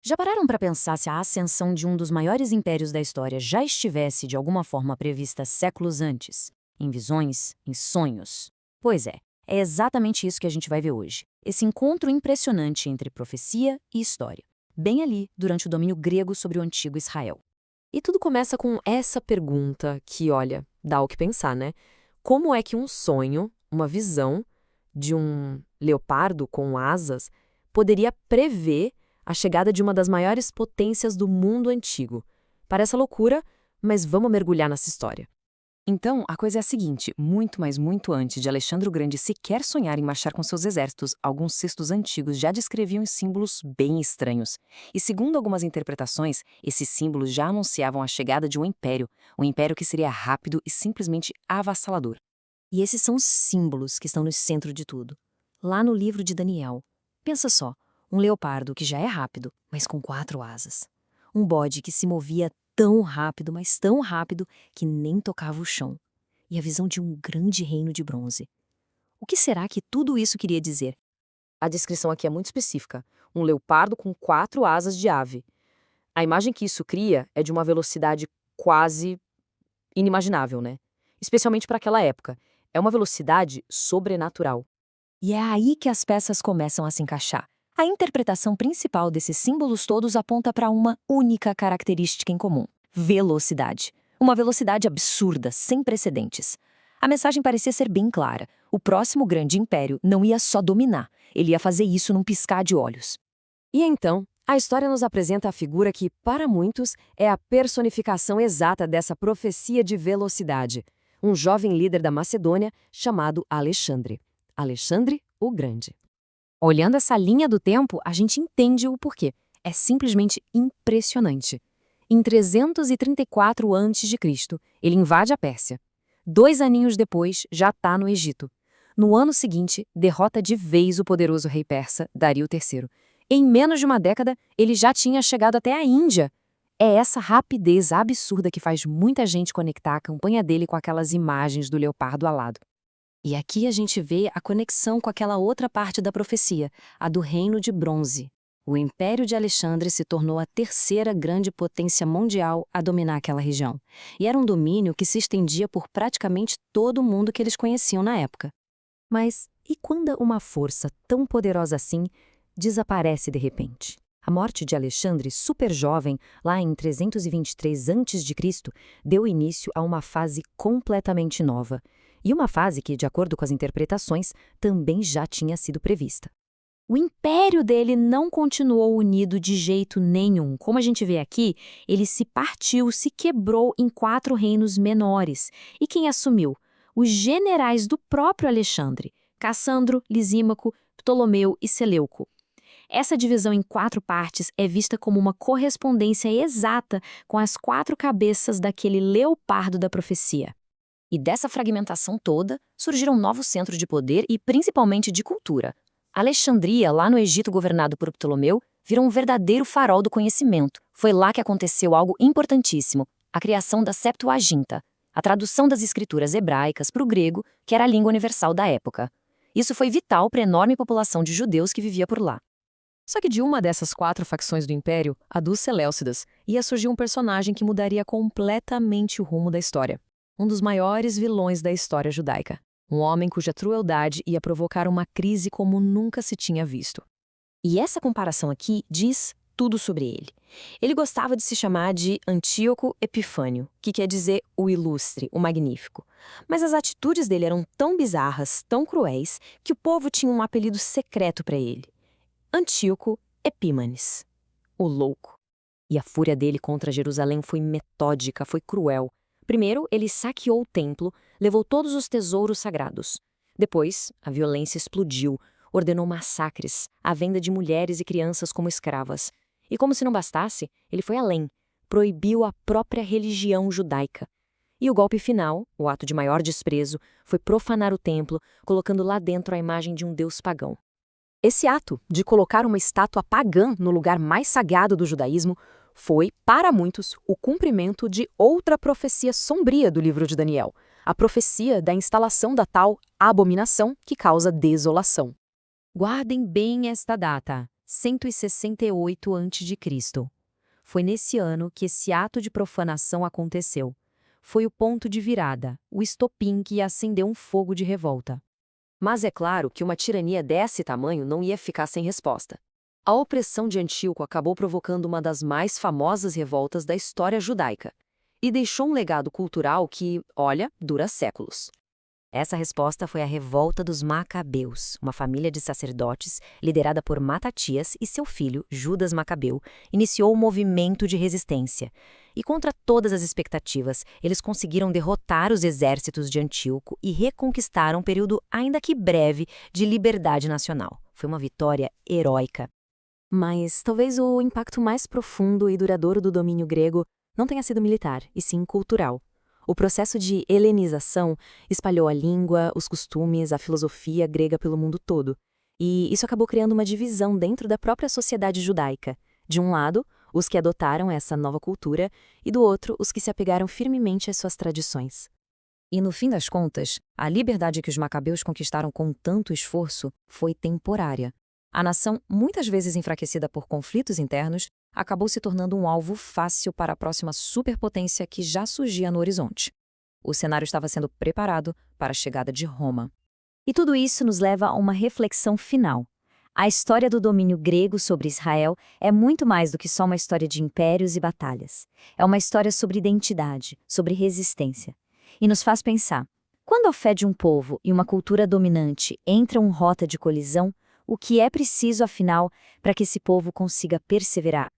Já pararam para pensar se a ascensão de um dos maiores impérios da história já estivesse de alguma forma prevista séculos antes? Em visões, em sonhos? Pois é exatamente isso que a gente vai ver hoje. Esse encontro impressionante entre profecia e história. Bem ali, durante o domínio grego sobre o antigo Israel. E tudo começa com essa pergunta que, olha, dá o que pensar, né? Como é que um sonho, uma visão de um leopardo com asas, poderia prever a chegada de uma das maiores potências do mundo antigo? Parece loucura, mas vamos mergulhar nessa história. Então, a coisa é a seguinte, muito, mas muito antes de Alexandre o Grande sequer sonhar em marchar com seus exércitos, alguns textos antigos já descreviam símbolos bem estranhos. E segundo algumas interpretações, esses símbolos já anunciavam a chegada de um império que seria rápido e simplesmente avassalador. E esses são os símbolos que estão no centro de tudo. Lá no livro de Daniel. Pensa só, um leopardo que já é rápido, mas com 4 asas. Um bode que se movia tão rápido, mas tão rápido, que nem tocava o chão. E a visão de um grande reino de bronze. O que será que tudo isso queria dizer? A descrição aqui é muito específica. Um leopardo com 4 asas de ave. A imagem que isso cria é de uma velocidade quase inimaginável, né? Especialmente para aquela época. É uma velocidade sobrenatural. E é aí que as peças começam a se encaixar. A interpretação principal desses símbolos todos aponta para uma única característica em comum: velocidade. Uma velocidade absurda, sem precedentes. A mensagem parecia ser bem clara: o próximo grande império não ia só dominar, ele ia fazer isso num piscar de olhos. E então, a história nos apresenta a figura que, para muitos, é a personificação exata dessa profecia de velocidade. Um jovem líder da Macedônia chamado Alexandre. Alexandre o Grande. Olhando essa linha do tempo, a gente entende o porquê. É simplesmente impressionante. Em 334 a.C., ele invade a Pérsia. 2 aninhos depois, já está no Egito. No ano seguinte, derrota de vez o poderoso rei persa, Dario III. Em menos de uma década, ele já tinha chegado até a Índia. É essa rapidez absurda que faz muita gente conectar a campanha dele com aquelas imagens do leopardo alado. E aqui a gente vê a conexão com aquela outra parte da profecia, a do Reino de Bronze. O Império de Alexandre se tornou a terceira grande potência mundial a dominar aquela região. E era um domínio que se estendia por praticamente todo o mundo que eles conheciam na época. Mas e quando uma força tão poderosa assim desaparece de repente? A morte de Alexandre, super jovem, lá em 323 a.C., deu início a uma fase completamente nova. E uma fase que, de acordo com as interpretações, também já tinha sido prevista. O império dele não continuou unido de jeito nenhum. Como a gente vê aqui, ele se partiu, se quebrou em 4 reinos menores. E quem assumiu? Os generais do próprio Alexandre: Cassandro, Lisímaco, Ptolomeu e Seleuco. Essa divisão em 4 partes é vista como uma correspondência exata com as 4 cabeças daquele leopardo da profecia. E dessa fragmentação toda, surgiram novos centros de poder e principalmente de cultura. Alexandria, lá no Egito governado por Ptolomeu, virou um verdadeiro farol do conhecimento. Foi lá que aconteceu algo importantíssimo: a criação da Septuaginta, a tradução das escrituras hebraicas para o grego, que era a língua universal da época. Isso foi vital para a enorme população de judeus que vivia por lá. Só que de uma dessas 4 facções do Império, a dos Seleucidas, ia surgir um personagem que mudaria completamente o rumo da história. Um dos maiores vilões da história judaica. Um homem cuja crueldade ia provocar uma crise como nunca se tinha visto. E essa comparação aqui diz tudo sobre ele. Ele gostava de se chamar de Antíoco Epifânio, que quer dizer o ilustre, o magnífico. Mas as atitudes dele eram tão bizarras, tão cruéis, que o povo tinha um apelido secreto para ele: Antíoco Epímanes, o louco. E a fúria dele contra Jerusalém foi metódica, foi cruel. Primeiro, ele saqueou o templo, levou todos os tesouros sagrados. Depois, a violência explodiu, ordenou massacres, a venda de mulheres e crianças como escravas. E como se não bastasse, ele foi além, proibiu a própria religião judaica. E o golpe final, o ato de maior desprezo, foi profanar o templo, colocando lá dentro a imagem de um deus pagão. Esse ato de colocar uma estátua pagã no lugar mais sagrado do judaísmo foi, para muitos, o cumprimento de outra profecia sombria do livro de Daniel, a profecia da instalação da tal abominação que causa desolação. Guardem bem esta data, 168 a.C. Foi nesse ano que esse ato de profanação aconteceu. Foi o ponto de virada, o estopim que acendeu um fogo de revolta. Mas é claro que uma tirania desse tamanho não ia ficar sem resposta. A opressão de Antíoco acabou provocando uma das mais famosas revoltas da história judaica e deixou um legado cultural que, olha, dura séculos. Essa resposta foi a Revolta dos Macabeus, uma família de sacerdotes liderada por Matatias e seu filho, Judas Macabeu, iniciou um movimento de resistência. E contra todas as expectativas, eles conseguiram derrotar os exércitos de Antíoco e reconquistar um período, ainda que breve, de liberdade nacional. Foi uma vitória heróica. Mas talvez o impacto mais profundo e duradouro do domínio grego não tenha sido militar, e sim cultural. O processo de helenização espalhou a língua, os costumes, a filosofia grega pelo mundo todo. E isso acabou criando uma divisão dentro da própria sociedade judaica. De um lado, os que adotaram essa nova cultura, e do outro, os que se apegaram firmemente às suas tradições. E no fim das contas, a liberdade que os macabeus conquistaram com tanto esforço foi temporária. A nação, muitas vezes enfraquecida por conflitos internos, acabou se tornando um alvo fácil para a próxima superpotência que já surgia no horizonte. O cenário estava sendo preparado para a chegada de Roma. E tudo isso nos leva a uma reflexão final. A história do domínio grego sobre Israel é muito mais do que só uma história de impérios e batalhas. É uma história sobre identidade, sobre resistência. E nos faz pensar, quando a fé de um povo e uma cultura dominante entram em rota de colisão, o que é preciso, afinal, para que esse povo consiga perseverar?